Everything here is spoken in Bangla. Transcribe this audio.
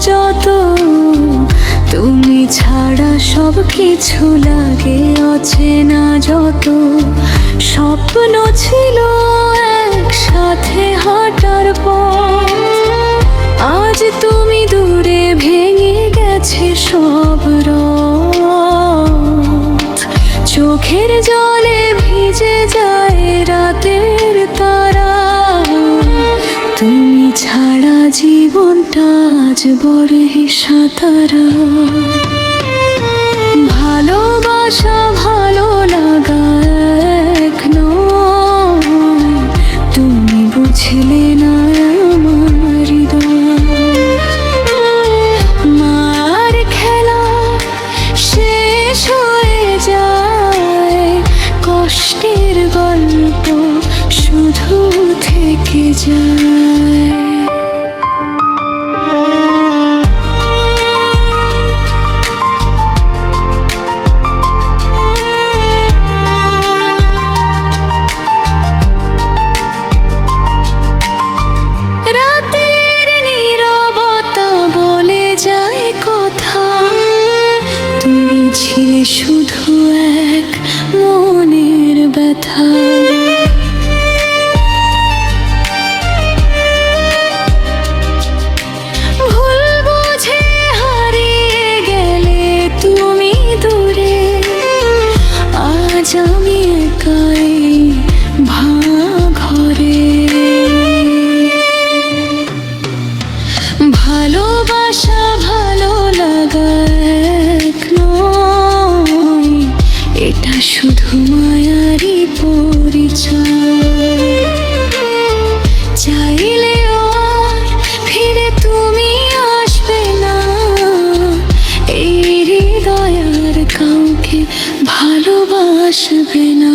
যত, তুমি ছাড়া সব কিছু লাগে অচেনা যত। স্বপ্ন ছিল একসাথে হাঁটার পথ, আজ তুমি দূরে ভেঙে গেছে সব রথ। চোখের জলে ভিজে যায় রাতের তারা, তুমি ছাড়া জীবনটা আজ বড় সাঁতারা। ভালোবাসা ভালো লাগা এক নয়, তুমি বুঝলে না আমার হৃদয়। মার খেলা শেষ হয়ে যায়, কষ্টের গল্প শুধু থেকে যায়। ছিলে শুধু এক মনের ব্যথা, ভুল বুঝে হারিয়ে গেলে তুমি দূরে। আজ আমি একাই ভাঙা ঘরে। ভালোবাসা ভালো লাগা এক নয়, এটা শুধু মায়ারই পরিচয়। চাইলেও আর ফিরে তুমি আসবে না, এই হৃদয় আর কাউকে ভালোবাসবে না।